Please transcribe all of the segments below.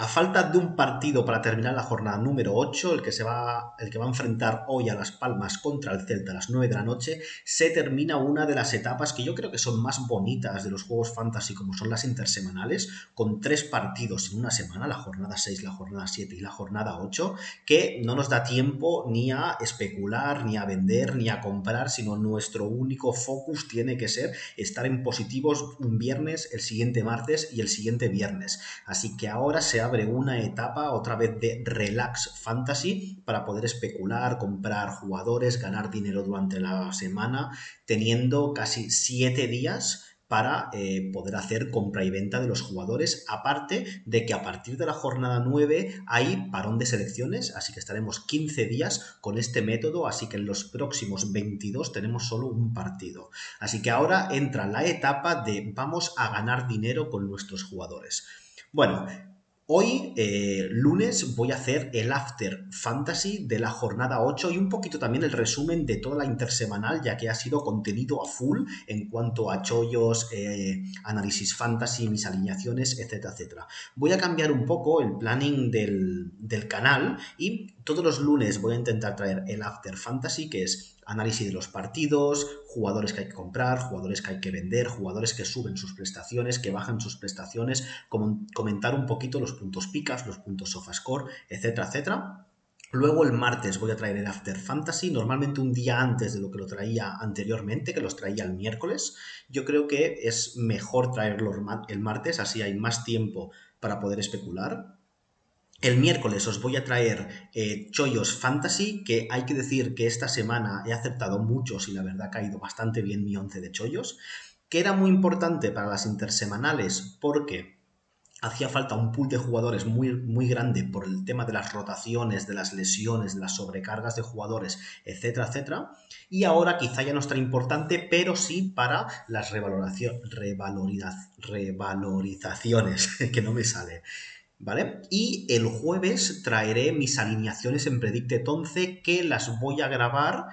A falta de un partido para terminar la jornada número 8, el que va a enfrentar hoy a Las Palmas contra el Celta a las 9 de la noche, se termina una de las etapas que yo creo que son más bonitas de los juegos fantasy, como son las intersemanales, con 3 partidos en una semana, la jornada 6, la jornada 7 y la jornada 8, que no nos da tiempo ni a especular, ni a vender, ni a comprar, sino nuestro único focus tiene que ser estar en positivos un viernes, el siguiente martes y el siguiente viernes. Así que ahora se abre una etapa otra vez de relax fantasy para poder especular, comprar jugadores, ganar dinero durante la semana, teniendo casi 7 días para poder hacer compra y venta de los jugadores, aparte de que a partir de la jornada 9 hay parón de selecciones, así que estaremos 15 días con este método, así que en los próximos 22 tenemos solo un partido. Así que ahora entra la etapa de vamos a ganar dinero con nuestros jugadores. Bueno, hoy, lunes, voy a hacer el After Fantasy de la jornada 8 y un poquito también el resumen de toda la intersemanal, ya que ha sido contenido a full en cuanto a chollos, análisis fantasy, mis alineaciones, etcétera, etcétera. Voy a cambiar un poco el planning del canal y todos los lunes voy a intentar traer el After Fantasy, que es análisis de los partidos, jugadores que hay que comprar, jugadores que hay que vender, jugadores que suben sus prestaciones, que bajan sus prestaciones, comentar un poquito los puntos picas, los puntos sofascore, etcétera, etcétera. Luego el martes voy a traer el After Fantasy, normalmente un día antes de lo que lo traía anteriormente, que los traía el miércoles. Yo creo que es mejor traerlo el martes, así hay más tiempo para poder especular. El miércoles os voy a traer Chollos Fantasy, que hay que decir que esta semana he acertado muchos y la verdad ha caído bastante bien mi 11 de Chollos, que era muy importante para las intersemanales porque hacía falta un pool de jugadores muy, muy grande por el tema de las rotaciones, de las lesiones, de las sobrecargas de jugadores, etcétera, etcétera. Y ahora quizá ya no es tan importante, pero sí para las revalorizaciones, que no me sale. ¿Vale? Y el jueves traeré mis alineaciones en Predicted 11 que las voy a grabar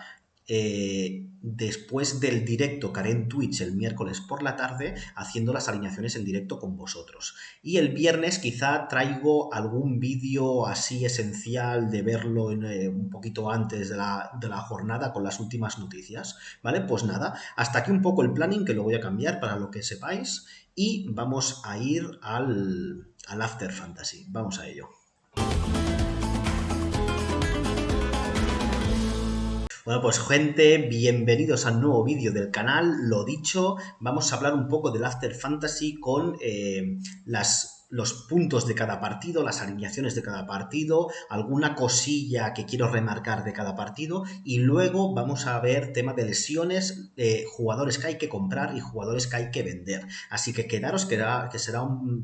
después del directo que haré en Twitch el miércoles por la tarde, haciendo las alineaciones en directo con vosotros. Y el viernes quizá traigo algún vídeo así esencial de verlo un poquito antes de la jornada con las últimas noticias. ¿Vale? Pues nada, hasta aquí un poco el planning, que lo voy a cambiar para lo que sepáis. Y vamos a ir al After Fantasy. Vamos a ello. Bueno, pues gente, bienvenidos al nuevo vídeo del canal. Lo dicho, vamos a hablar un poco del After Fantasy con los puntos de cada partido, las alineaciones de cada partido, alguna cosilla que quiero remarcar de cada partido y luego vamos a ver tema de lesiones, jugadores que hay que comprar y jugadores que hay que vender. Así que quedaros que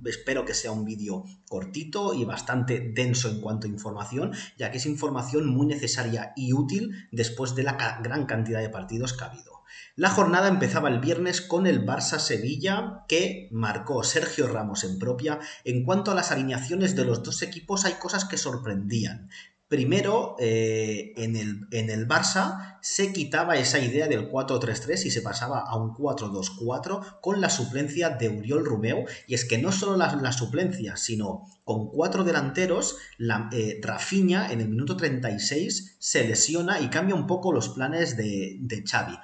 espero que sea un vídeo cortito y bastante denso en cuanto a información, ya que es información muy necesaria y útil después de la gran cantidad de partidos que ha habido. La jornada empezaba el viernes con el Barça-Sevilla, que marcó Sergio Ramos en propia. En cuanto a las alineaciones de los dos equipos, hay cosas que sorprendían. Primero, en el Barça se quitaba esa idea del 4-3-3 y se pasaba a un 4-2-4 con la suplencia de Oriol Romeu. Y es que no solo la suplencia, sino con 4 delanteros, Rafinha en el minuto 36 se lesiona y cambia un poco los planes de Xavi.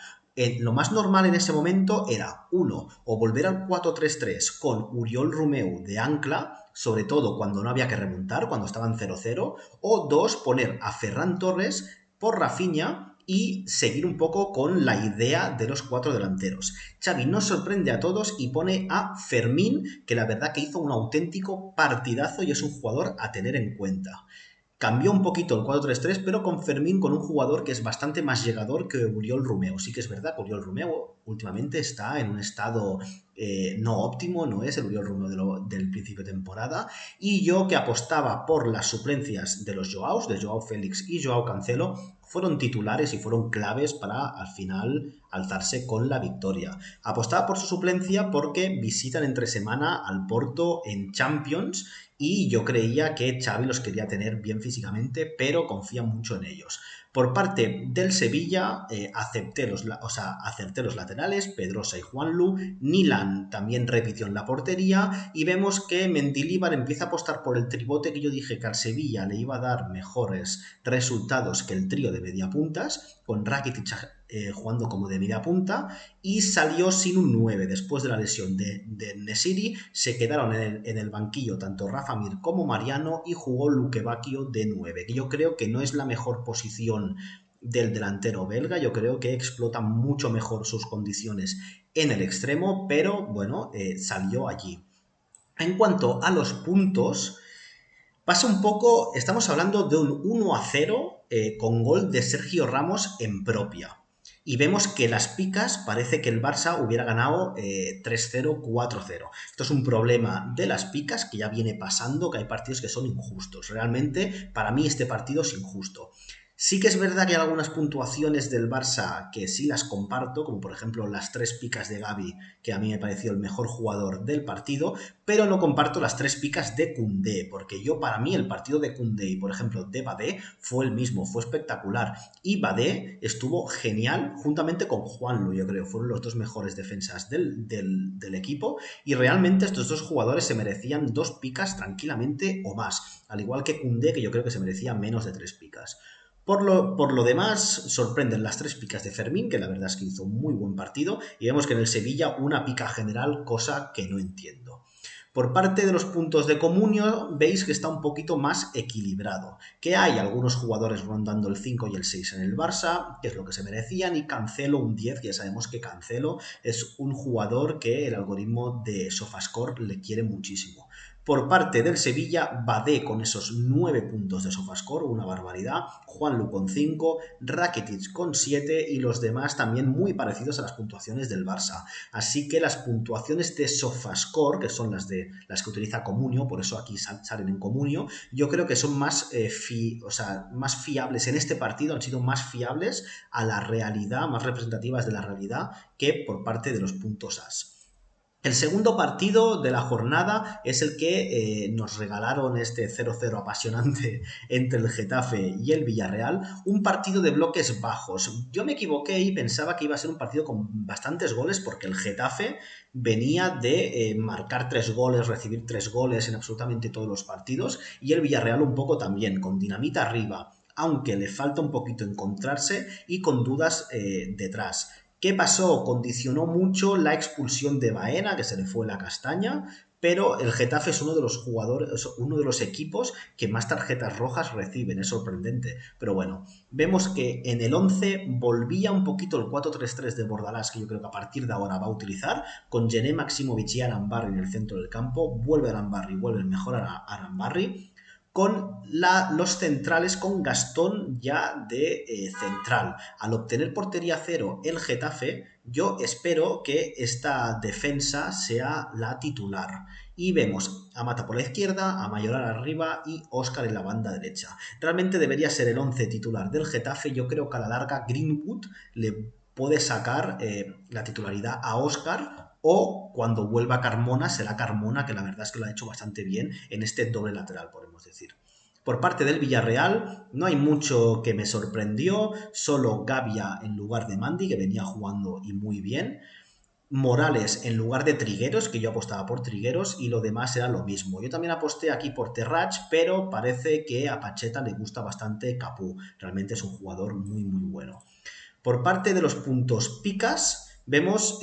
Lo más normal en ese momento era, uno, o volver al 4-3-3 con Oriol Romeu de ancla, sobre todo cuando no había que remontar, cuando estaban 0-0, o dos, poner a Ferran Torres por Rafinha y seguir un poco con la idea de los 4 delanteros. Xavi nos sorprende a todos y pone a Fermín, que la verdad que hizo un auténtico partidazo y es un jugador a tener en cuenta. Cambió un poquito el 4-3-3, pero con Fermín, con un jugador que es bastante más llegador que Oriol Romeu. Sí que es verdad que Oriol Romeu últimamente está en un estado no óptimo, no es el Oriol Romeu del principio de temporada, y yo que apostaba por las suplencias de los Joaos, de Joao Félix y Joao Cancelo, fueron titulares y fueron claves para al final alzarse con la victoria. Apostaba por su suplencia porque visitan entre semana al Porto en Champions y yo creía que Xavi los quería tener bien físicamente, pero confía mucho en ellos. Por parte del Sevilla, acerté los laterales, Pedrosa y Juanlu. Nilan también repitió en la portería y vemos que Mendilibar empieza a apostar por el tribote que yo dije que al Sevilla le iba a dar mejores resultados que el trío de mediapuntas, con Rakitic jugando como de media punta, y salió sin un 9 después de la lesión de Nesiri. Se quedaron en el banquillo tanto Rafa Mir como Mariano y jugó Luque Bacchio de 9, que yo creo que no es la mejor posición del delantero belga. Yo creo que explota mucho mejor sus condiciones en el extremo, pero bueno, salió allí. En cuanto a los puntos, pasa un poco, estamos hablando de un 1-0 con gol de Sergio Ramos en propia. Y vemos que las picas parece que el Barça hubiera ganado 3-0, 4-0. Esto es un problema de las picas que ya viene pasando, que hay partidos que son injustos. Realmente, para mí este partido es injusto. Sí que es verdad que hay algunas puntuaciones del Barça que sí las comparto, como por ejemplo las 3 picas de Gavi, que a mí me pareció el mejor jugador del partido, pero no comparto las 3 picas de Koundé, porque para mí el partido de Koundé y por ejemplo de Badé fue el mismo, fue espectacular, y Badé estuvo genial juntamente con Juanlu. Yo creo fueron los dos mejores defensas del equipo, y realmente estos dos jugadores se merecían 2 picas tranquilamente o más, al igual que Koundé, que yo creo que se merecía menos de 3 picas. Por lo demás, sorprenden las 3 picas de Fermín, que la verdad es que hizo un muy buen partido, y vemos que en el Sevilla una pica general, cosa que no entiendo. Por parte de los puntos de Comunio, veis que está un poquito más equilibrado, que hay algunos jugadores rondando el 5 y el 6 en el Barça, que es lo que se merecían, y Cancelo un 10, que ya sabemos que Cancelo es un jugador que el algoritmo de Sofascore le quiere muchísimo. Por parte del Sevilla, Badé con esos 9 puntos de Sofascore, una barbaridad, Juanlu con 5, Rakitic con 7 y los demás también muy parecidos a las puntuaciones del Barça. Así que las puntuaciones de Sofascore, que son las que utiliza Comunio, por eso aquí salen en Comunio, yo creo que son más fiables en este partido, han sido más fiables a la realidad, más representativas de la realidad que por parte de los puntos AS. El segundo partido de la jornada es el que nos regalaron este 0-0 apasionante entre el Getafe y el Villarreal, un partido de bloques bajos. Yo me equivoqué y pensaba que iba a ser un partido con bastantes goles porque el Getafe venía de marcar 3 goles, recibir 3 goles en absolutamente todos los partidos, y el Villarreal un poco también, con dinamita arriba, aunque le falta un poquito encontrarse y con dudas detrás. ¿Qué pasó? Condicionó mucho la expulsión de Baena, que se le fue la castaña, pero el Getafe es uno de los jugadores, uno de los equipos que más tarjetas rojas reciben, es sorprendente. Pero bueno, vemos que en el 11 volvía un poquito el 4-3-3 de Bordalás, que yo creo que a partir de ahora va a utilizar, con Gené, Maximovic y Arambarri en el centro del campo. Vuelve Arambarri, vuelve el mejor Arambarri, con los centrales con Gastón ya de central. Al obtener portería cero el Getafe, yo espero que esta defensa sea la titular. Y vemos a Mata por la izquierda, a Mayoral arriba y Óscar en la banda derecha. Realmente debería ser el 11 titular del Getafe. Yo creo que a la larga Greenwood le puede sacar la titularidad a Óscar, o cuando vuelva Carmona será Carmona, que la verdad es que lo ha hecho bastante bien en este doble lateral, podemos decir. Por parte del Villarreal no hay mucho que me sorprendió, solo Gavia en lugar de Mandi, que venía jugando y muy bien, Morales en lugar de Trigueros, que yo apostaba por Trigueros, y lo demás era lo mismo. Yo también aposté aquí por Terrach, pero parece que a Pacheta le gusta bastante Capú, realmente es un jugador muy muy bueno. Por parte de los puntos picas, vemos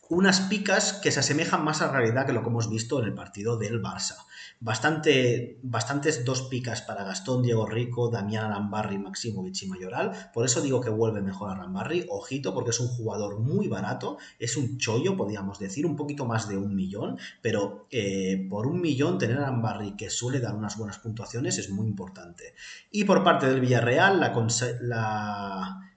unas picas que se asemejan más a la realidad que lo que hemos visto en el partido del Barça. Bastantes 2 picas para Gastón, Diego Rico, Damián Arambarri, Maximovic y Mayoral. Por eso digo que vuelve mejor Arambarri. Ojito, porque es un jugador muy barato, es un chollo, podríamos decir, un poquito más de 1 millón, pero por 1 millón tener a Arambarri, que suele dar unas buenas puntuaciones, es muy importante. Y por parte del Villarreal,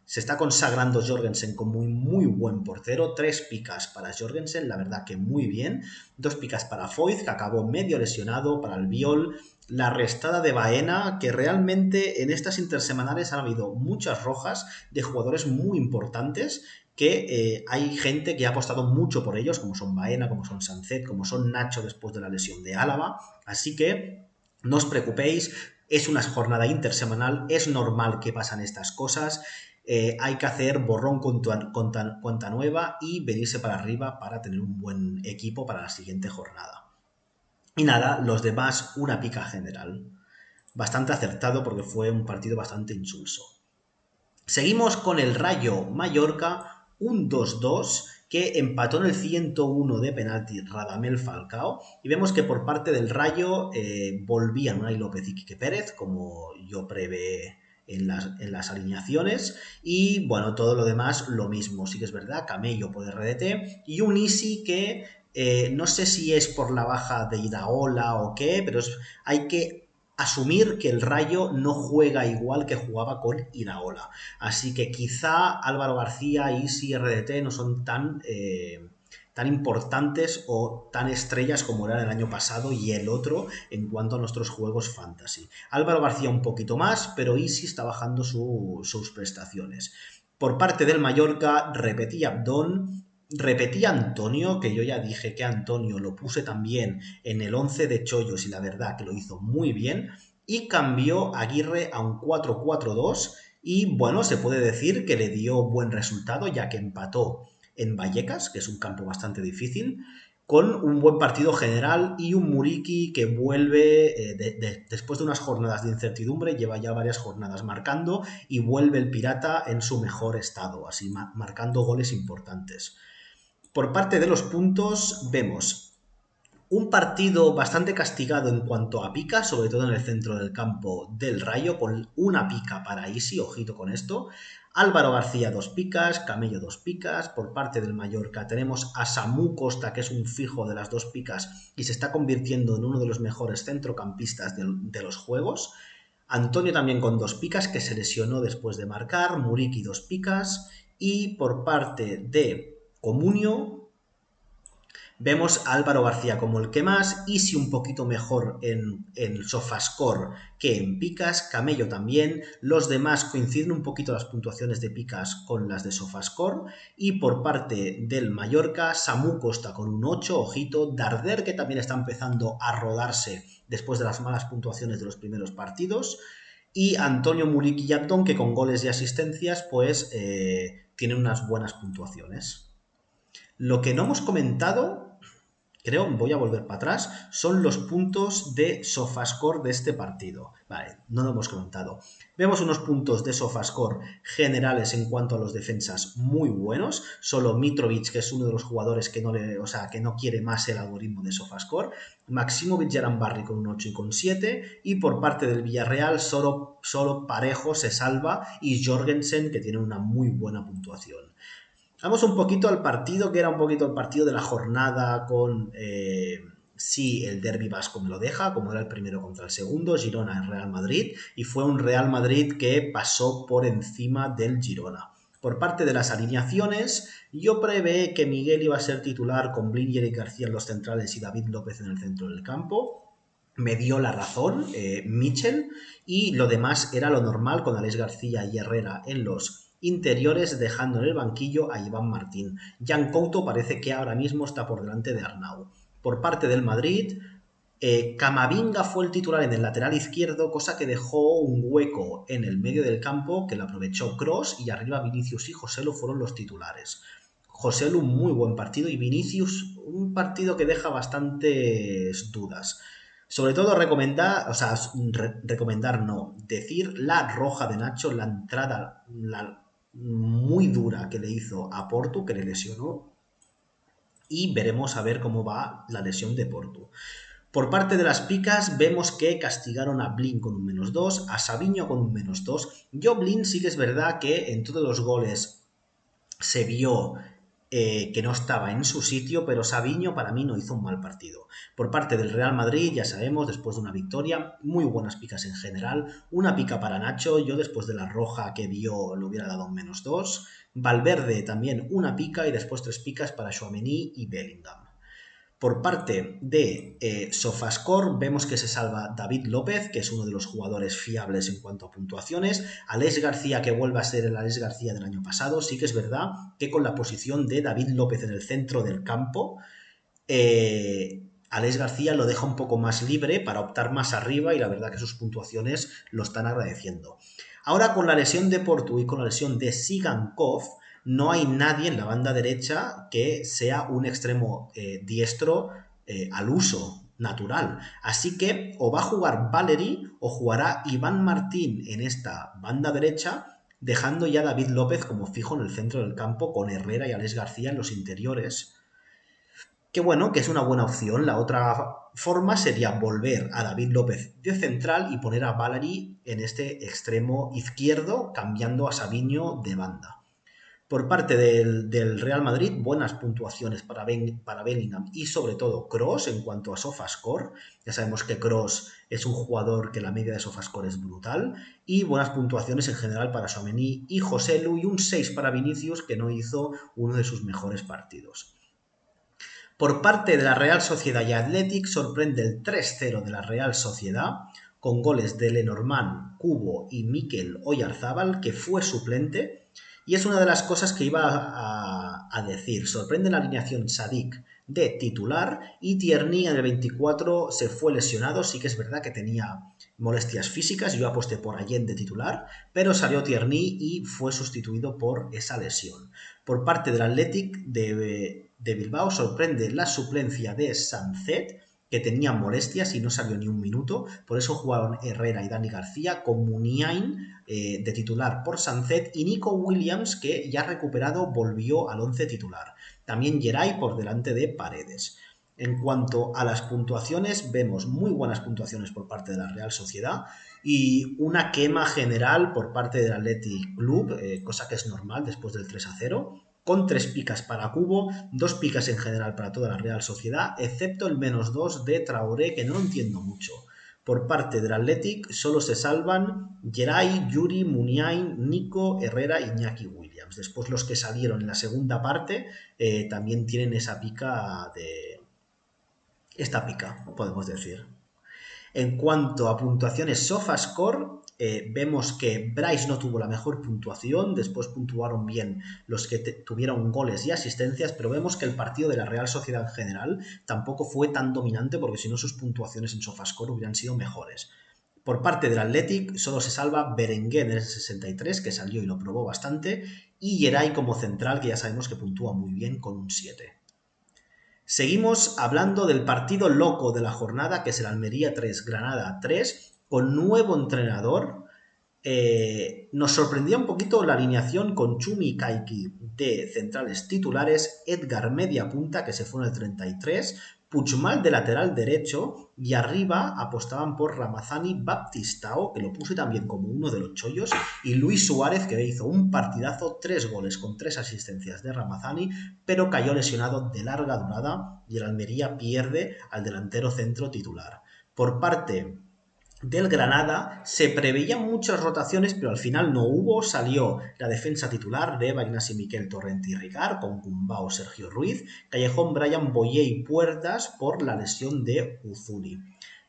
se está consagrando Jorgensen como un muy buen portero. 3 picas para Jorgensen, la verdad que muy bien. 2 picas para Foyth, que acabó medio lesionado, para Albiol. La restada de Baena, que realmente en estas intersemanales han habido muchas rojas de jugadores muy importantes, que hay gente que ha apostado mucho por ellos, como son Baena, como son Sancet, como son Nacho después de la lesión de Álava. Así que no os preocupéis, Es una jornada intersemanal, es normal que pasan estas cosas. Hay que hacer borrón cuenta nueva y venirse para arriba para tener un buen equipo para la siguiente jornada. Y nada, los demás una pica general. Bastante acertado porque fue un partido bastante insulso. Seguimos con el Rayo Mallorca, un 2-2 que empató en el 101 de penalti Radamel Falcao, y vemos que por parte del Rayo volvían Unai López y Quique Pérez, como yo prevé en las alineaciones, y bueno, todo lo demás lo mismo. Sí que es verdad, Camello por RDT y un Isi que no sé si es por la baja de Iraola o qué, pero hay que asumir que el Rayo no juega igual que jugaba con Iraola. Así que quizá Álvaro García, Isi, RDT no son tan importantes o tan estrellas como eran el año pasado y el otro en cuanto a nuestros juegos fantasy. Álvaro García un poquito más, pero Isi está bajando sus prestaciones. Por parte del Mallorca, repetía Abdón, repetía Antonio, que yo ya dije que Antonio lo puse también en el 11 de Chollos y la verdad que lo hizo muy bien, y cambió Aguirre a un 4-4-2 y bueno, se puede decir que le dio buen resultado ya que empató en Vallecas, que es un campo bastante difícil, con un buen partido general y un Muriqui que vuelve después de unas jornadas de incertidumbre, lleva ya varias jornadas marcando y vuelve el Pirata en su mejor estado, así marcando goles importantes. Por parte de los puntos vemos un partido bastante castigado en cuanto a pica, sobre todo en el centro del campo del Rayo, con una pica para Isi, ojito con esto. Álvaro García 2 picas, Camello 2 picas. Por parte del Mallorca tenemos a Samu Costa, que es un fijo de las 2 picas y se está convirtiendo en uno de los mejores centrocampistas de los juegos. Antonio también con 2 picas, que se lesionó después de marcar. Muriqui 2 picas. Y por parte de Comunio, vemos a Álvaro García como el que más, Isi un poquito mejor en Sofascore que en picas, Camello también, los demás coinciden un poquito las puntuaciones de picas con las de Sofascore, y por parte del Mallorca, Samu Costa con un 8, ojito, Darder que también está empezando a rodarse después de las malas puntuaciones de los primeros partidos, y Antonio Muriqui y Abdón que con goles y asistencias pues tienen unas buenas puntuaciones. Lo que no hemos comentado, creo, voy a volver para atrás, son los puntos de Sofascore de este partido. Vale, no lo hemos comentado. Vemos unos puntos de Sofascore generales en cuanto a los defensas muy buenos. Solo Mitrovic, que es uno de los jugadores que no quiere más el algoritmo de Sofascore. Maximovic y Arambarri con un 8 y con 7. Y por parte del Villarreal, solo Parejo se salva y Jorgensen, que tiene una muy buena puntuación. Vamos un poquito al partido, que era un poquito el partido de la jornada con si el derbi vasco me lo deja, como era el primero contra el segundo, Girona en Real Madrid, y fue un Real Madrid que pasó por encima del Girona. Por parte de las alineaciones, yo prevé que Miguel iba a ser titular con Blin y Eric García en los centrales y David López en el centro del campo. Me dio la razón Michel, y lo demás era lo normal con Alex García y Herrera en los interiores, dejando en el banquillo a Iván Martín. Jan Couto parece que ahora mismo está por delante de Arnau. Por parte del Madrid, Camavinga fue el titular en el lateral izquierdo, cosa que dejó un hueco en el medio del campo que lo aprovechó Kroos, y arriba Vinicius y Joselu fueron los titulares. Joselu un muy buen partido y Vinicius un partido que deja bastantes dudas. Sobre todo recomendar no, decir la roja de Nacho, la entrada muy dura que le hizo a Portu, que le lesionó, y veremos a ver cómo va la lesión de Portu. Por parte de las picas vemos que castigaron a Blin con un -2, a Savinho con un -2. Yo Blin sí que es verdad que en todos los goles se vio que no estaba en su sitio, pero Savinho para mí no hizo un mal partido. Por parte del Real Madrid, ya sabemos, después de una victoria, muy buenas picas en general, una pica para Nacho, yo después de la roja que vio le hubiera dado un -2, Valverde también una pica y después 3 picas para Tchouaméni y Bellingham. Por parte de Sofascore vemos que se salva David López, que es uno de los jugadores fiables en cuanto a puntuaciones. Alex García, que vuelve a ser el Alex García del año pasado. Sí que es verdad que con la posición de David López en el centro del campo, Alex García lo deja un poco más libre para optar más arriba y la verdad que sus puntuaciones lo están agradeciendo. Ahora con la lesión de Portu y con la lesión de Sigankov, no hay nadie en la banda derecha que sea un extremo diestro al uso natural. Así que o va a jugar Valery o jugará Iván Martín en esta banda derecha, dejando ya a David López como fijo en el centro del campo con Herrera y Alex García en los interiores. Que bueno, que es una buena opción. La otra forma sería volver a David López de central y poner a Valery en este extremo izquierdo, cambiando a Savinho de banda. Por parte del Real Madrid, buenas puntuaciones para Bellingham y sobre todo Kroos en cuanto a SofaScore. Ya sabemos que Kroos es un jugador que la media de SofaScore es brutal. Y buenas puntuaciones en general para Tchouaméni y Joselu y un 6 para Vinicius, que no hizo uno de sus mejores partidos. Por parte de la Real Sociedad y Athletic sorprende el 3-0 de la Real Sociedad con goles de Lenormand, Cubo y Mikel Oyarzábal, que fue suplente. Y es una de las cosas que iba a decir. Sorprende la alineación Sadik de titular y Tierney en el 24 se fue lesionado. Sí que es verdad que tenía molestias físicas, yo aposté por Allende titular, pero salió Tierney y fue sustituido por esa lesión. Por parte del Athletic de Bilbao sorprende la suplencia de Sancet, que tenía molestias y no salió ni un minuto, por eso jugaron Herrera y Dani García con Muniain de titular por Sancet y Nico Williams, que ya recuperado volvió al 11 titular. También Geray por delante de Paredes. En cuanto a las puntuaciones, vemos muy buenas puntuaciones por parte de la Real Sociedad y una quema general por parte del Athletic Club, cosa que es normal después del 3-0, con 3 picas para Cubo, 2 picas en general para toda la Real Sociedad, excepto el -2 de Traoré, que no lo entiendo mucho. Por parte del Athletic solo se salvan Geray, Yuri, Muniain, Nico, Herrera y Iñaki Williams. Después los que salieron en la segunda parte también tienen esa pica de... esta pica, podemos decir. En cuanto a puntuaciones SofaScore, vemos que Bryce no tuvo la mejor puntuación, después puntuaron bien los que tuvieron goles y asistencias, pero vemos que el partido de la Real Sociedad en general tampoco fue tan dominante porque si no sus puntuaciones en SofaScore hubieran sido mejores. Por parte del Athletic solo se salva Berenguer en el 63, que salió y lo probó bastante, y Geray como central, que ya sabemos que puntúa muy bien con un 7. Seguimos hablando del partido loco de la jornada, que es el Almería 3, Granada 3, con nuevo entrenador. Nos sorprendía un poquito la alineación con Chumi Kaiki de centrales titulares, Edgar media punta, que se fue en el 33, Puigmal de lateral derecho y arriba apostaban por Ramazani Baptistao, que lo puse también como uno de los chollos, y Luis Suárez, que hizo un partidazo, 3 goles con 3 asistencias de Ramazani, pero cayó lesionado de larga durada y el Almería pierde al delantero centro titular. Por parte del Granada se preveían muchas rotaciones, pero al final no hubo. Salió la defensa titular de Ignasi Miquel Torrente y Ricard, con Gumbao Sergio Ruiz, Callejón Brian Boyer y Puertas por la lesión de Uzuni.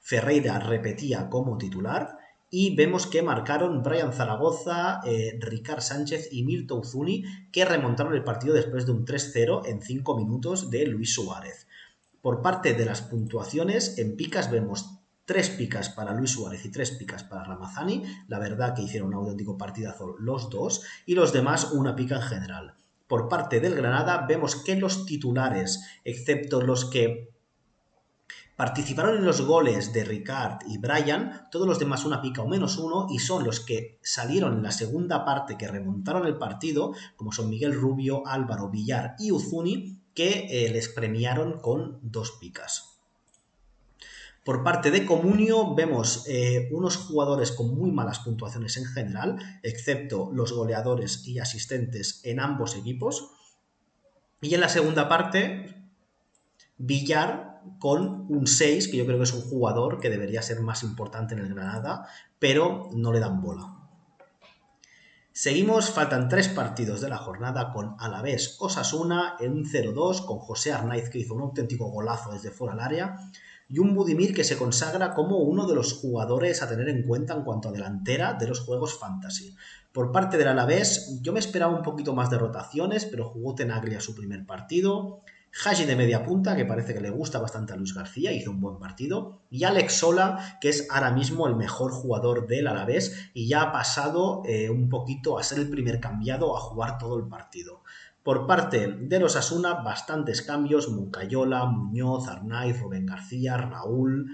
Ferreira repetía como titular y vemos que marcaron Brian Zaragoza, Ricard Sánchez y Mirto Uzuni, que remontaron el partido después de un 3-0 en 5 minutos de Luis Suárez. Por parte de las puntuaciones, en picas vemos 3 picas para Luis Suárez y 3 picas para Ramazani. La verdad que hicieron un auténtico partidazo los dos. Y los demás una pica en general. Por parte del Granada vemos que los titulares, excepto los que participaron en los goles de Ricard y Brian, todos los demás una pica o -1 y son los que salieron en la segunda parte que remontaron el partido, como son Miguel Rubio, Álvaro Villar y Uzuni, que les premiaron con 2 picas. Por parte de Comunio vemos unos jugadores con muy malas puntuaciones en general, excepto los goleadores y asistentes en ambos equipos. Y en la segunda parte, Villar con un 6, que yo creo que es un jugador que debería ser más importante en el Granada, pero no le dan bola. Seguimos, faltan 3 partidos de la jornada con Alavés Osasuna en un 0-2, con José Arnaiz, que hizo un auténtico golazo desde fuera del área, y un Budimir que se consagra como uno de los jugadores a tener en cuenta en cuanto a delantera de los juegos fantasy. Por parte del Alavés, yo me esperaba un poquito más de rotaciones, pero jugó Tenaglia su primer partido, Haji de media punta, que parece que le gusta bastante a Luis García, hizo un buen partido. Y Alex Sola, que es ahora mismo el mejor jugador del Alavés y ya ha pasado un poquito a ser el primer cambiado a jugar todo el partido. Por parte de los Osasuna, bastantes cambios: Moncayola, Muñoz, Arnaiz, Rubén García, Raúl.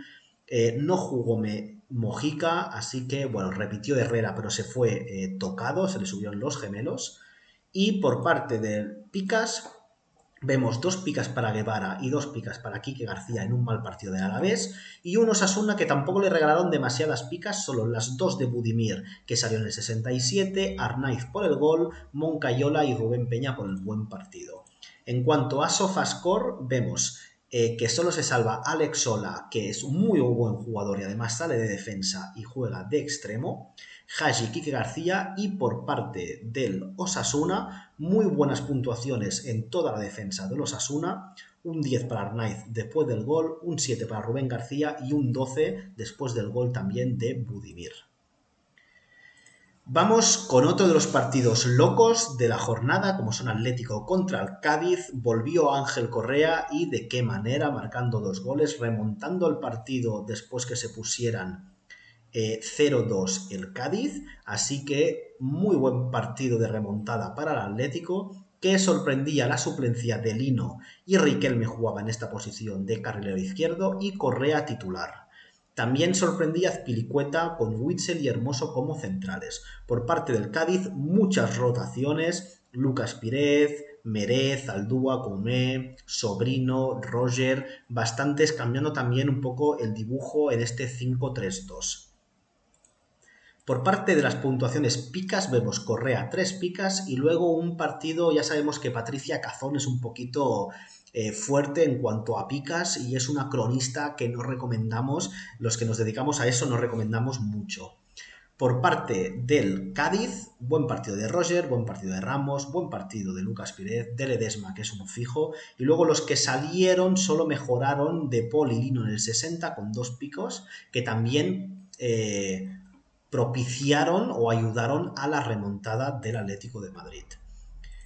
No jugó Mojica, así que, bueno, repitió Herrera, pero se fue tocado, se le subieron los gemelos. Y por parte de Picas, vemos 2 picas para Guevara y 2 picas para Quique García en un mal partido de Alavés, y un Osasuna que tampoco le regalaron demasiadas picas, solo las 2 de Budimir, que salió en el 67, Arnaiz por el gol, Moncayola y Rubén Peña por el buen partido. En cuanto a Sofascore, vemos que solo se salva Alex Sola, que es un muy buen jugador y además sale de defensa y juega de extremo, Haji, Quique García, y por parte del Osasuna, muy buenas puntuaciones en toda la defensa del Osasuna: un 10 para Arnaiz después del gol, un 7 para Rubén García y un 12 después del gol también de Budimir. Vamos con otro de los partidos locos de la jornada, como son Atlético contra el Cádiz. Volvió Ángel Correa, y de qué manera, marcando 2 goles, remontando el partido después que se pusieran 0-2 el Cádiz, así que muy buen partido de remontada para el Atlético, que sorprendía la suplencia de Lino, y Riquelme jugaba en esta posición de carrilero izquierdo y Correa titular. También sorprendía Azpilicueta con Witsel y Hermoso como centrales. Por parte del Cádiz, muchas rotaciones: Lucas Pírez, Merez, Aldúa, Comé, Sobrino, Roger, bastantes, cambiando también un poco el dibujo en este 5-3-2. Por parte de las puntuaciones picas, vemos Correa 3 picas, y luego un partido, ya sabemos que Patricia Cazón es un poquito fuerte en cuanto a picas y es una cronista que no recomendamos, los que nos dedicamos a eso no recomendamos mucho. Por parte del Cádiz, buen partido de Roger, buen partido de Ramos, buen partido de Lucas Pírez, de Ledesma, que es un fijo, y luego los que salieron solo mejoraron de Paul y Lino en el 60 con 2 picos, que también propiciaron o ayudaron a la remontada del Atlético de Madrid.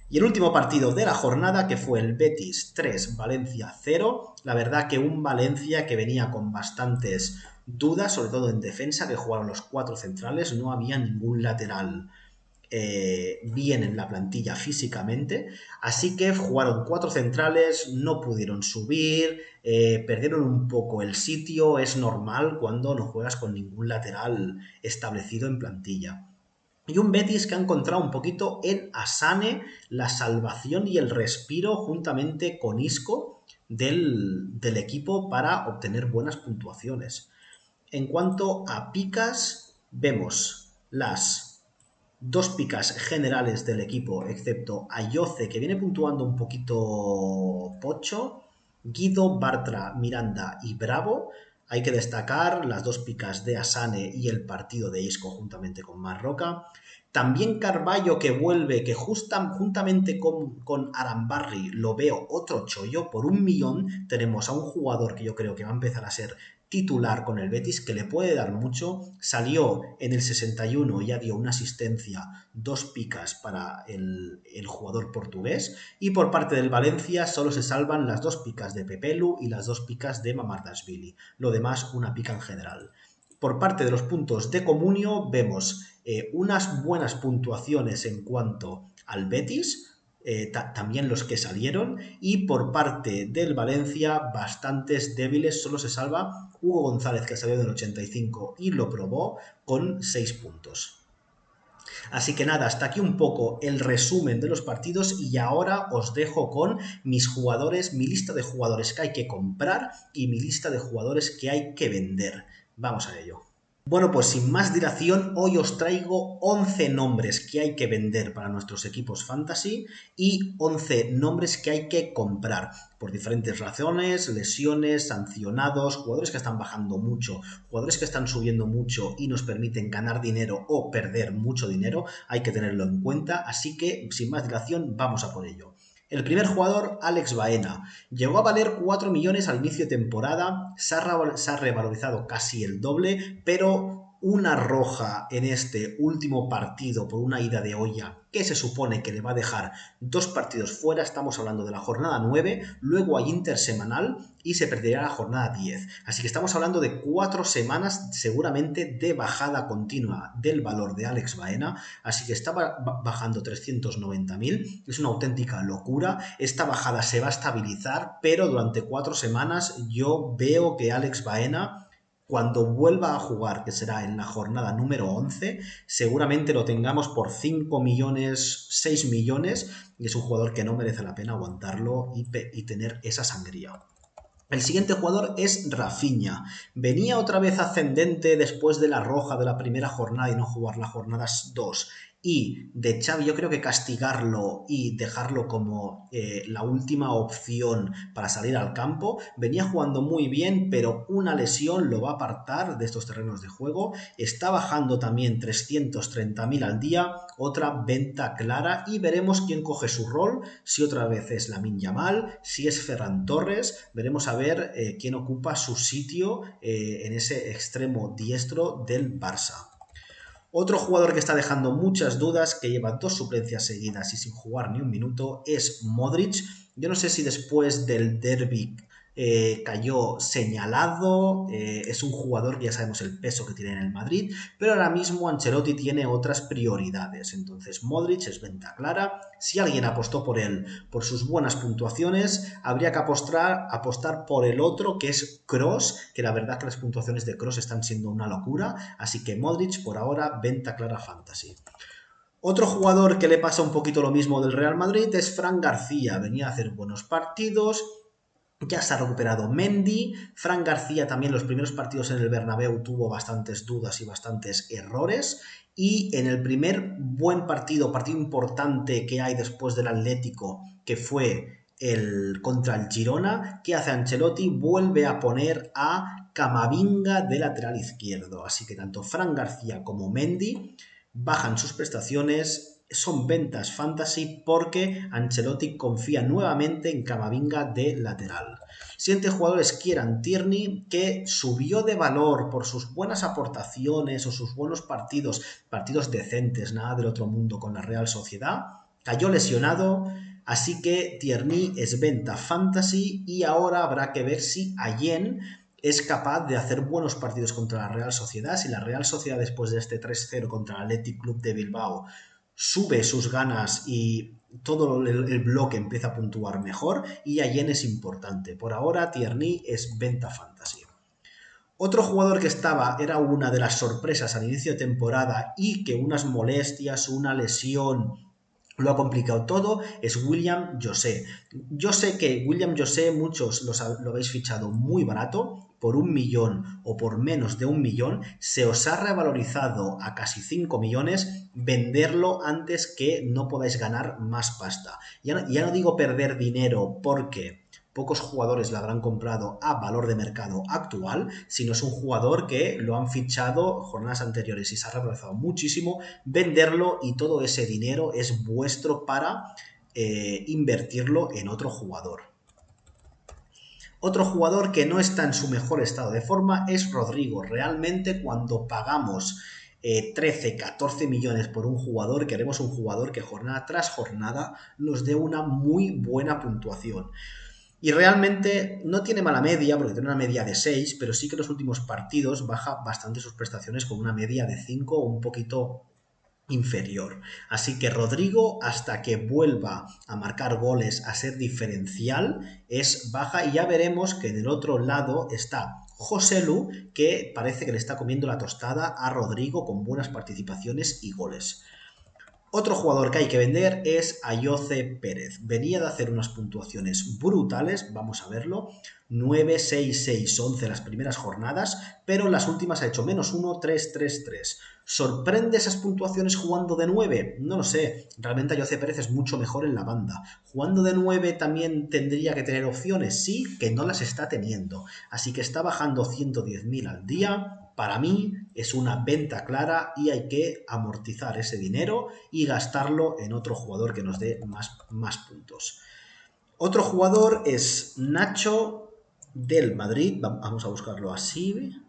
Y el último partido de la jornada, que fue el Betis 3, Valencia 0. La verdad que un Valencia que venía con bastantes dudas, sobre todo en defensa, que jugaron los 4 centrales, no había ningún lateral bien en la plantilla físicamente, así que jugaron 4 centrales, no pudieron subir, perdieron un poco el sitio. Es normal cuando no juegas con ningún lateral establecido en plantilla. Y un Betis que ha encontrado un poquito en Asane la salvación y el respiro, juntamente con Isco, del equipo para obtener buenas puntuaciones. En cuanto a picas, vemos las 2 picas generales del equipo, excepto Ayoce, que viene puntuando un poquito pocho, Guido, Bartra, Miranda y Bravo. Hay que destacar las 2 picas de Asane y el partido de Isco juntamente con Marroca. También Carballo, que vuelve, que juntamente con Arambarri lo veo otro chollo. Por 1 millón tenemos a un jugador que yo creo que va a empezar a ser titular con el Betis, que le puede dar mucho. Salió en el 61, ya dio una asistencia, 2 picas para el jugador portugués. Y por parte del Valencia solo se salvan las 2 picas de Pepelu y las 2 picas de Mamardashvili. Lo demás, una pica en general. Por parte de los puntos de Comunio, vemos unas buenas puntuaciones en cuanto al Betis, también los que salieron, y por parte del Valencia bastantes débiles. Solo se salva Hugo González, que salió del 85 y lo probó, con 6 puntos. Así que nada, hasta aquí un poco el resumen de los partidos, y ahora os dejo con mis jugadores, mi lista de jugadores que hay que comprar y mi lista de jugadores que hay que vender. Vamos a ello. Bueno, pues sin más dilación, hoy os traigo 11 nombres que hay que vender para nuestros equipos fantasy y 11 nombres que hay que comprar por diferentes razones: lesiones, sancionados, jugadores que están bajando mucho, jugadores que están subiendo mucho y nos permiten ganar dinero o perder mucho dinero. Hay que tenerlo en cuenta, así que sin más dilación, vamos a por ello. El primer jugador, Alex Baena, llegó a valer 4 millones al inicio de temporada, se ha revalorizado casi el doble, pero una roja en este último partido por una ida de olla que se supone que le va a dejar 2 partidos fuera. Estamos hablando de la jornada 9, luego hay intersemanal y se perderá la jornada 10. Así que estamos hablando de 4 semanas seguramente de bajada continua del valor de Alex Baena. Así que está bajando 390.000, es una auténtica locura. Esta bajada se va a estabilizar, pero durante 4 semanas yo veo que Alex Baena, cuando vuelva a jugar, que será en la jornada número 11, seguramente lo tengamos por 5 millones, 6 millones, y es un jugador que no merece la pena aguantarlo y tener esa sangría. El siguiente jugador es Rafinha. Venía otra vez ascendente después de la roja de la primera jornada y no jugar la jornada 2. Y de Xavi yo creo que castigarlo y dejarlo como la última opción para salir al campo. Venía jugando muy bien, pero una lesión lo va a apartar de estos terrenos de juego. Está bajando también 330.000 al día, otra venta clara, y veremos quién coge su rol, si otra vez es Lamine Yamal, si es Ferran Torres. Veremos a ver quién ocupa su sitio en ese extremo diestro del Barça. Otro jugador que está dejando muchas dudas, que lleva 2 suplencias seguidas y sin jugar ni un minuto, es Modric. Yo no sé si después del derbi cayó señalado, es un jugador que ya sabemos el peso que tiene en el Madrid, pero ahora mismo Ancelotti tiene otras prioridades. Entonces Modric es venta clara. Si alguien apostó por él por sus buenas puntuaciones, habría que apostar por el otro, que es Kroos, que la verdad que las puntuaciones de Kroos están siendo una locura. Así que Modric por ahora venta clara fantasy. Otro jugador que le pasa un poquito lo mismo del Real Madrid es Fran García. Venía a hacer buenos partidos, ya se ha recuperado Mendy. Fran García también los primeros partidos en el Bernabéu tuvo bastantes dudas y bastantes errores. Y en el primer buen partido importante que hay después del Atlético, que fue el contra el Girona, ¿qué hace Ancelotti? Vuelve a poner a Camavinga de lateral izquierdo. Así que tanto Fran García como Mendy bajan sus prestaciones, son ventas fantasy porque Ancelotti confía nuevamente en Camavinga de lateral. Siguiente jugador es Kieran Tierney, que subió de valor por sus buenas aportaciones o sus buenos partidos decentes, nada del otro mundo con la Real Sociedad. Cayó lesionado, así que Tierney es venta fantasy y ahora habrá que ver si Allen es capaz de hacer buenos partidos contra la Real Sociedad. Si la Real Sociedad después de este 3-0 contra el Athletic Club de Bilbao sube sus ganas y todo el bloque empieza a puntuar mejor, y Allen es importante. Por ahora Tierney es venta fantasy. Otro jugador que era una de las sorpresas al inicio de temporada y que unas molestias, una lesión lo ha complicado todo, es William José. Yo sé que William José muchos lo habéis fichado muy barato, por 1 millón o por menos de 1 millón, se os ha revalorizado a casi 5 millones, venderlo antes que no podáis ganar más pasta. Ya no digo perder dinero porque pocos jugadores la habrán comprado a valor de mercado actual, sino es un jugador que lo han fichado jornadas anteriores y se ha revalorizado muchísimo. Venderlo y todo ese dinero es vuestro para invertirlo en otro jugador. Otro jugador que no está en su mejor estado de forma es Rodrigo. Realmente cuando pagamos 13, 14 millones por un jugador, queremos un jugador que jornada tras jornada nos dé una muy buena puntuación. Y realmente no tiene mala media, porque tiene una media de 6, pero sí que en los últimos partidos baja bastante sus prestaciones con una media de 5 o un poquito inferior. Así que Rodrigo, hasta que vuelva a marcar goles, a ser diferencial, es baja, y ya veremos que en el otro lado está Joselu, que parece que le está comiendo la tostada a Rodrigo con buenas participaciones y goles. Otro jugador que hay que vender es Ayoce Pérez. Venía de hacer unas puntuaciones brutales, vamos a verlo. 9, 6, 6, 11 las primeras jornadas, pero en las últimas ha hecho -1, 3, 3, 3. ¿Sorprende esas puntuaciones jugando de 9? No lo sé. Realmente Ayoce Pérez es mucho mejor en la banda. Jugando de 9 también tendría que tener opciones, sí, que no las está teniendo. Así que está bajando 110.000 al día. Para mí es una venta clara y hay que amortizar ese dinero y gastarlo en otro jugador que nos dé más puntos. Otro jugador es Nacho del Madrid. Vamos a buscarlo así.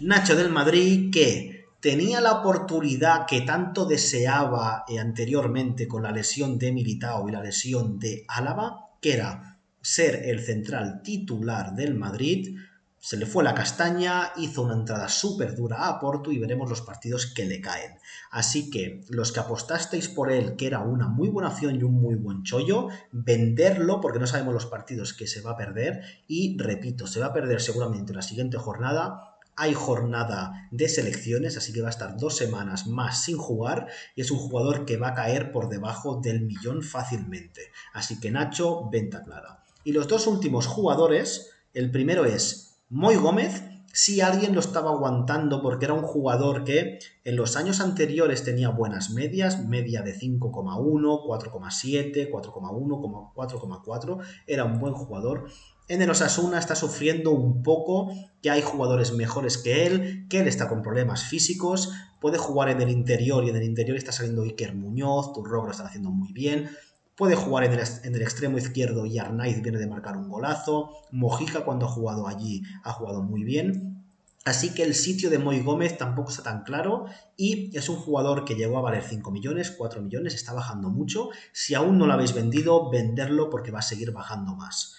Nacho del Madrid, que tenía la oportunidad que tanto deseaba anteriormente con la lesión de Militao y la lesión de Álava, que era ser el central titular del Madrid. Se le fue la castaña, hizo una entrada súper dura a Porto y veremos los partidos que le caen. Así que los que apostasteis por él, que era una muy buena opción y un muy buen chollo, venderlo porque no sabemos los partidos que se va a perder. Y repito, se va a perder seguramente la siguiente jornada. Hay jornada de selecciones, así que va a estar 2 semanas más sin jugar y es un jugador que va a caer por debajo del millón fácilmente. Así que Nacho, venta clara. Y los dos últimos jugadores, el primero es Moi Gómez. Si alguien lo estaba aguantando porque era un jugador que en los años anteriores tenía buenas medias, media de 5,1, 4,7, 4,1, 4,4, era un buen jugador. En el Osasuna está sufriendo un poco, que hay jugadores mejores que él está con problemas físicos, puede jugar en el interior y en el interior está saliendo Iker Muñoz, Turrock lo están haciendo muy bien, puede jugar en el extremo izquierdo y Arnaiz viene de marcar un golazo, Mojica cuando ha jugado allí ha jugado muy bien. Así que el sitio de Moi Gómez tampoco está tan claro y es un jugador que llegó a valer 5 millones, 4 millones, está bajando mucho. Si aún no lo habéis vendido, venderlo porque va a seguir bajando más.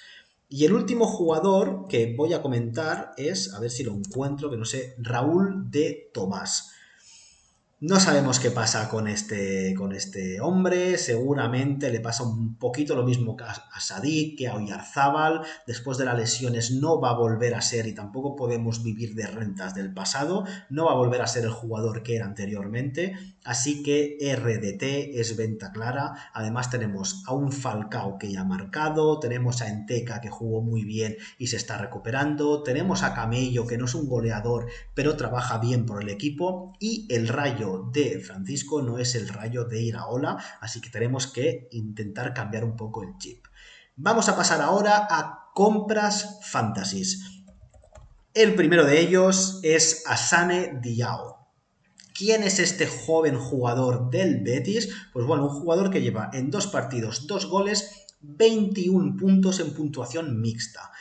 Y el último jugador que voy a comentar es, a ver si lo encuentro, que no sé, Raúl de Tomás. No sabemos qué pasa con este hombre, seguramente le pasa un poquito lo mismo que a Sadik, que a Oyarzábal, después de las lesiones no va a volver a ser y tampoco podemos vivir de rentas del pasado, no va a volver a ser el jugador que era anteriormente, así que RDT es venta clara, además tenemos a un Falcao que ya ha marcado, tenemos a Enteca que jugó muy bien y se está recuperando, tenemos a Camello que no es un goleador pero trabaja bien por el equipo y el Rayo de Francisco no es el Rayo de Iraola, así que tenemos que intentar cambiar un poco el chip. Vamos a pasar ahora a compras fantasies. El primero de ellos es Asane Diao. ¿Quién es este joven jugador del Betis? Pues bueno, un jugador que lleva en 2 partidos 2 goles, 21 puntos en puntuación mixta.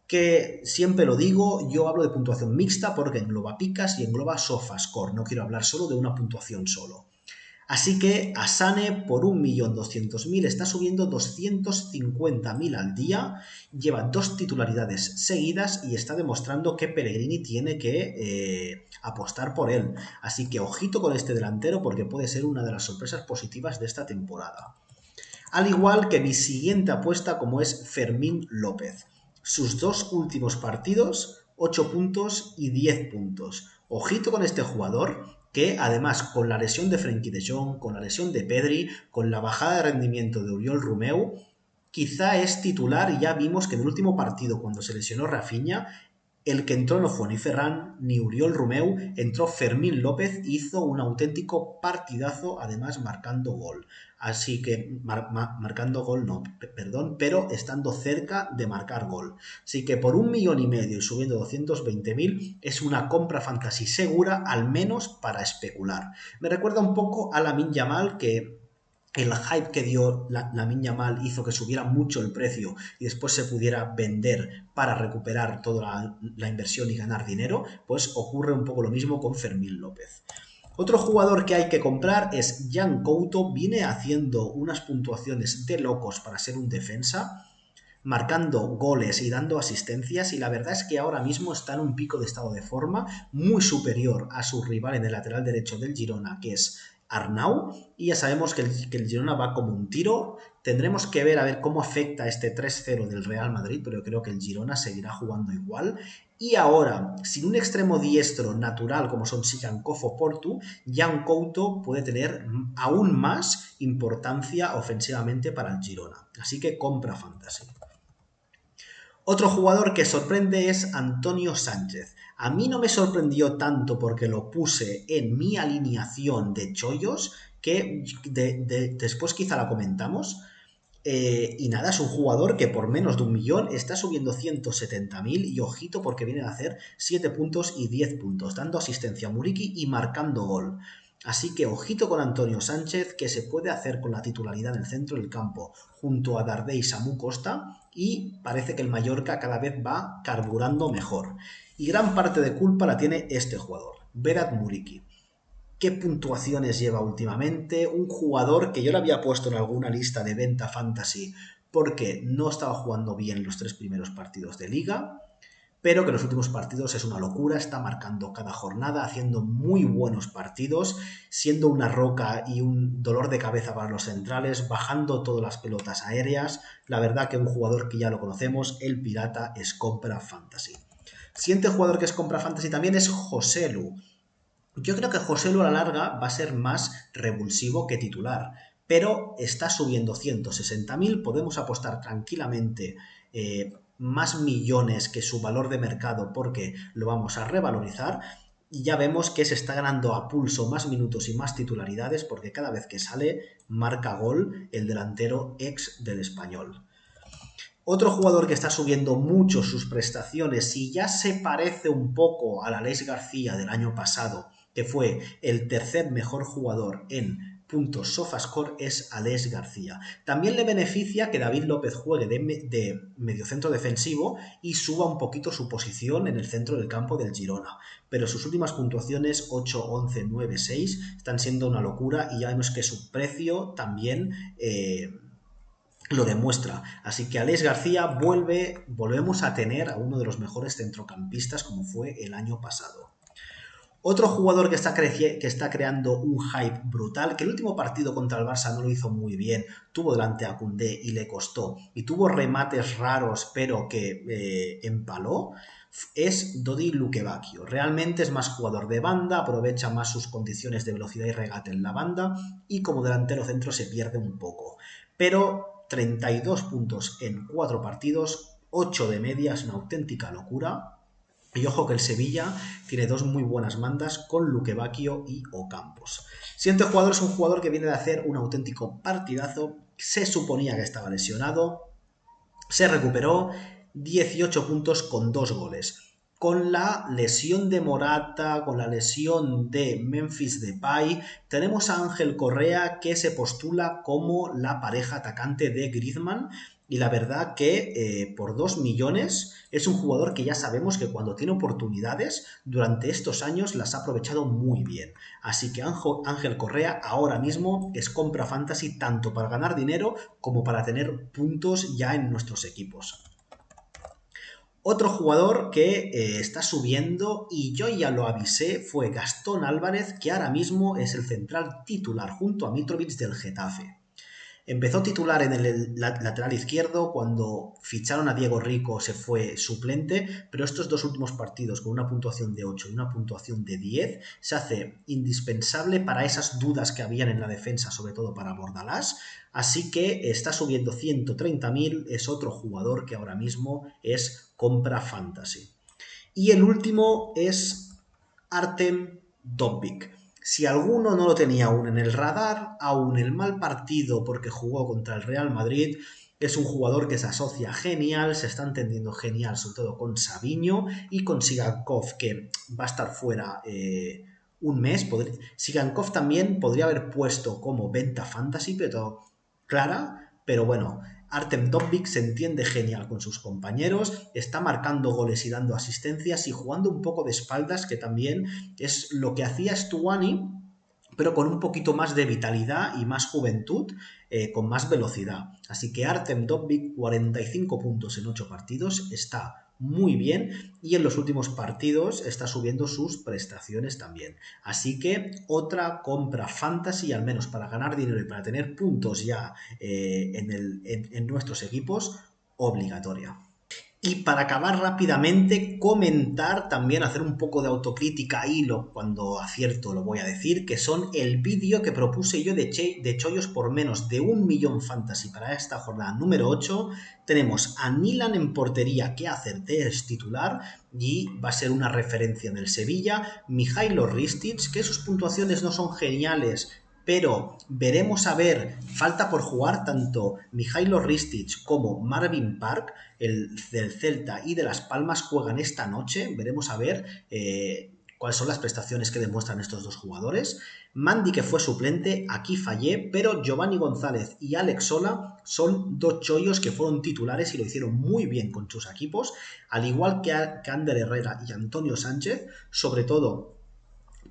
Que siempre lo digo, yo hablo de puntuación mixta porque engloba picas y engloba sofascore, no quiero hablar solo de una puntuación solo. Así que Asane por 1.200.000 está subiendo 250.000 al día, lleva 2 titularidades seguidas y está demostrando que Pellegrini tiene que apostar por él. Así que ojito con este delantero porque puede ser una de las sorpresas positivas de esta temporada. Al igual que mi siguiente apuesta como es Fermín López. Sus 2 últimos partidos, 8 puntos y 10 puntos. Ojito con este jugador que además con la lesión de Frenkie de Jong, con la lesión de Pedri, con la bajada de rendimiento de Oriol Romeu, quizá es titular y ya vimos que en el último partido cuando se lesionó Rafinha, el que entró no fue ni Ferran ni Oriol Romeu, entró Fermín López y hizo un auténtico partidazo, además marcando gol. Así que, marcando gol no, perdón, pero estando cerca de marcar gol. Así que por 1,5 millones y subiendo 220.000 es una compra fantasy segura, al menos para especular. Me recuerda un poco a Lamine Yamal, que el hype que dio Lamine Yamal hizo que subiera mucho el precio y después se pudiera vender para recuperar toda la inversión y ganar dinero, pues ocurre un poco lo mismo con Fermín López. Otro jugador que hay que comprar es Jan Couto, viene haciendo unas puntuaciones de locos para ser un defensa, marcando goles y dando asistencias y la verdad es que ahora mismo está en un pico de estado de forma muy superior a su rival en el lateral derecho del Girona, que es Arnau, y ya sabemos que el Girona va como un tiro. Tendremos que ver a ver cómo afecta este 3-0 del Real Madrid, pero yo creo que el Girona seguirá jugando igual. Y ahora, sin un extremo diestro natural como son Sigankov o Portu, Jan Couto puede tener aún más importancia ofensivamente para el Girona. Así que compra fantasy. Otro jugador que sorprende es Antonio Sánchez. A mí no me sorprendió tanto porque lo puse en mi alineación de chollos, que después quizá la comentamos. Y nada, es un jugador que por menos de 1 millón está subiendo 170.000 y ojito porque viene a hacer 7 puntos y 10 puntos, dando asistencia a Muriqui y marcando gol. Así que ojito con Antonio Sánchez, que se puede hacer con la titularidad en el centro del campo junto a Dardé y Samu Costa, y parece que el Mallorca cada vez va carburando mejor. Y gran parte de culpa la tiene este jugador, Vedat Muriqi. ¿Qué puntuaciones lleva últimamente? Un jugador que yo le había puesto en alguna lista de venta fantasy porque no estaba jugando bien los 3 primeros partidos de liga, pero que en los últimos partidos es una locura, está marcando cada jornada, haciendo muy buenos partidos, siendo una roca y un dolor de cabeza para los centrales, bajando todas las pelotas aéreas. La verdad que un jugador que ya lo conocemos, el Pirata, es compra fantasy. Siguiente jugador que es compra fantasy también es Joselu. Yo creo que Joselu a la larga va a ser más revulsivo que titular, pero está subiendo 160.000, podemos apostar tranquilamente más millones que su valor de mercado porque lo vamos a revalorizar y ya vemos que se está ganando a pulso más minutos y más titularidades porque cada vez que sale marca gol el delantero ex del Español. Otro jugador que está subiendo mucho sus prestaciones y ya se parece un poco al Aleix García del año pasado, que fue el tercer mejor jugador en puntos SofaScore, es Aleix García. También le beneficia que David López juegue de mediocentro defensivo y suba un poquito su posición en el centro del campo del Girona. Pero sus últimas puntuaciones, 8, 11, 9, 6, están siendo una locura y ya vemos que su precio también lo demuestra. Así que Aleix García volvemos a tener a uno de los mejores centrocampistas como fue el año pasado. Otro jugador que está creando un hype brutal, que el último partido contra el Barça no lo hizo muy bien, tuvo delante a Koundé y le costó, y tuvo remates raros pero que empaló, es Dodi Lukebakio. Realmente es más jugador de banda, aprovecha más sus condiciones de velocidad y regate en la banda, y como delantero centro se pierde un poco. Pero 32 puntos en 4 partidos, 8 de media, es una auténtica locura. Y ojo que el Sevilla tiene 2 muy buenas mandas con Lukebakio y Ocampos. Siguiente jugador es un jugador que viene de hacer un auténtico partidazo. Se suponía que estaba lesionado. Se recuperó 18 puntos con 2 goles. Con la lesión de Morata, con la lesión de Memphis Depay, tenemos a Ángel Correa que se postula como la pareja atacante de Griezmann. Y la verdad que por 2 millones es un jugador que ya sabemos que cuando tiene oportunidades durante estos años las ha aprovechado muy bien. Así que Ángel Correa ahora mismo es compra fantasy tanto para ganar dinero como para tener puntos ya en nuestros equipos. Otro jugador que está subiendo y yo ya lo avisé fue Gastón Álvarez, que ahora mismo es el central titular junto a Mitrovic del Getafe. Empezó titular en el lateral izquierdo, cuando ficharon a Diego Rico se fue suplente, pero estos 2 últimos partidos con una puntuación de 8 y una puntuación de 10 se hace indispensable para esas dudas que habían en la defensa, sobre todo para Bordalás, así que está subiendo 130.000, es otro jugador que ahora mismo es compra fantasy. Y el último es Artem Dovbyk. Si alguno no lo tenía aún en el radar, aún el mal partido porque jugó contra el Real Madrid, es un jugador que se asocia genial, se está entendiendo genial, sobre todo con Savinho y con Sigankov, que va a estar fuera un mes. Sigankov también podría haber puesto como venta fantasy, pero clara, pero bueno, Artem Dovbyk se entiende genial con sus compañeros, está marcando goles y dando asistencias y jugando un poco de espaldas, que también es lo que hacía Stuani, pero con un poquito más de vitalidad y más juventud, con más velocidad. Así que Artem Dovbyk, 45 puntos en 8 partidos, está muy bien y en los últimos partidos está subiendo sus prestaciones también. Así que otra compra fantasy, al menos para ganar dinero y para tener puntos ya en nuestros equipos, obligatoria. Y para acabar rápidamente, comentar, también hacer un poco de autocrítica y cuando acierto lo voy a decir, que son el vídeo que propuse yo de chollos por menos de 1 millón fantasy para esta jornada número 8. Tenemos a Milan en portería, que acerté, es titular y va a ser una referencia en el Sevilla. Mihailo Ristic, que sus puntuaciones no son geniales, pero veremos a ver, falta por jugar tanto Mihailo Ristic como Marvin Park, el del Celta y de Las Palmas, juegan esta noche, veremos a ver cuáles son las prestaciones que demuestran estos dos jugadores. Mandy, que fue suplente, aquí fallé, pero Giovanni González y Alex Sola son dos chollos que fueron titulares y lo hicieron muy bien con sus equipos, al igual que Ander Herrera y Antonio Sánchez, sobre todo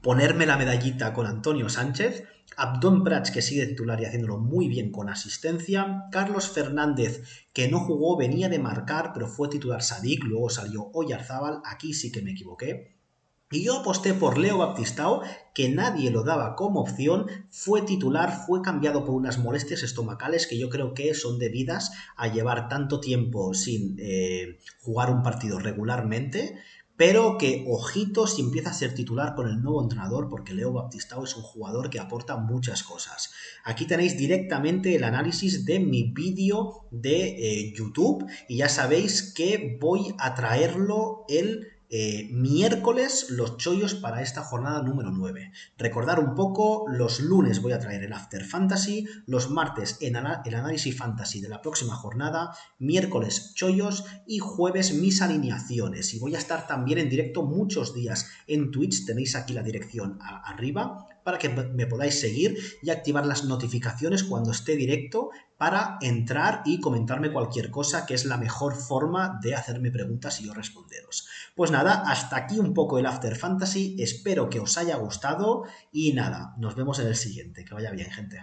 ponerme la medallita con Antonio Sánchez, Abdón Prats, que sigue titular y haciéndolo muy bien con asistencia, Carlos Fernández, que no jugó, venía de marcar, pero fue titular Sadik, luego salió Oyarzábal, aquí sí que me equivoqué. Y yo aposté por Leo Baptistao, que nadie lo daba como opción, fue titular, fue cambiado por unas molestias estomacales que yo creo que son debidas a llevar tanto tiempo sin jugar un partido regularmente, pero que ojito si empieza a ser titular con el nuevo entrenador, porque Leo Baptistao es un jugador que aporta muchas cosas. Aquí tenéis directamente el análisis de mi vídeo de YouTube y ya sabéis que voy a traerlo el miércoles los chollos para esta jornada número 9. Recordar un poco, los lunes voy a traer el After Fantasy, los martes el análisis fantasy de la próxima jornada, miércoles chollos y jueves mis alineaciones. Y voy a estar también en directo muchos días en Twitch, tenéis aquí la dirección arriba para que me podáis seguir y activar las notificaciones cuando esté directo para entrar y comentarme cualquier cosa, que es la mejor forma de hacerme preguntas y yo responderos. Pues nada, hasta aquí un poco el After Fantasy, espero que os haya gustado y nada, nos vemos en el siguiente, que vaya bien, gente.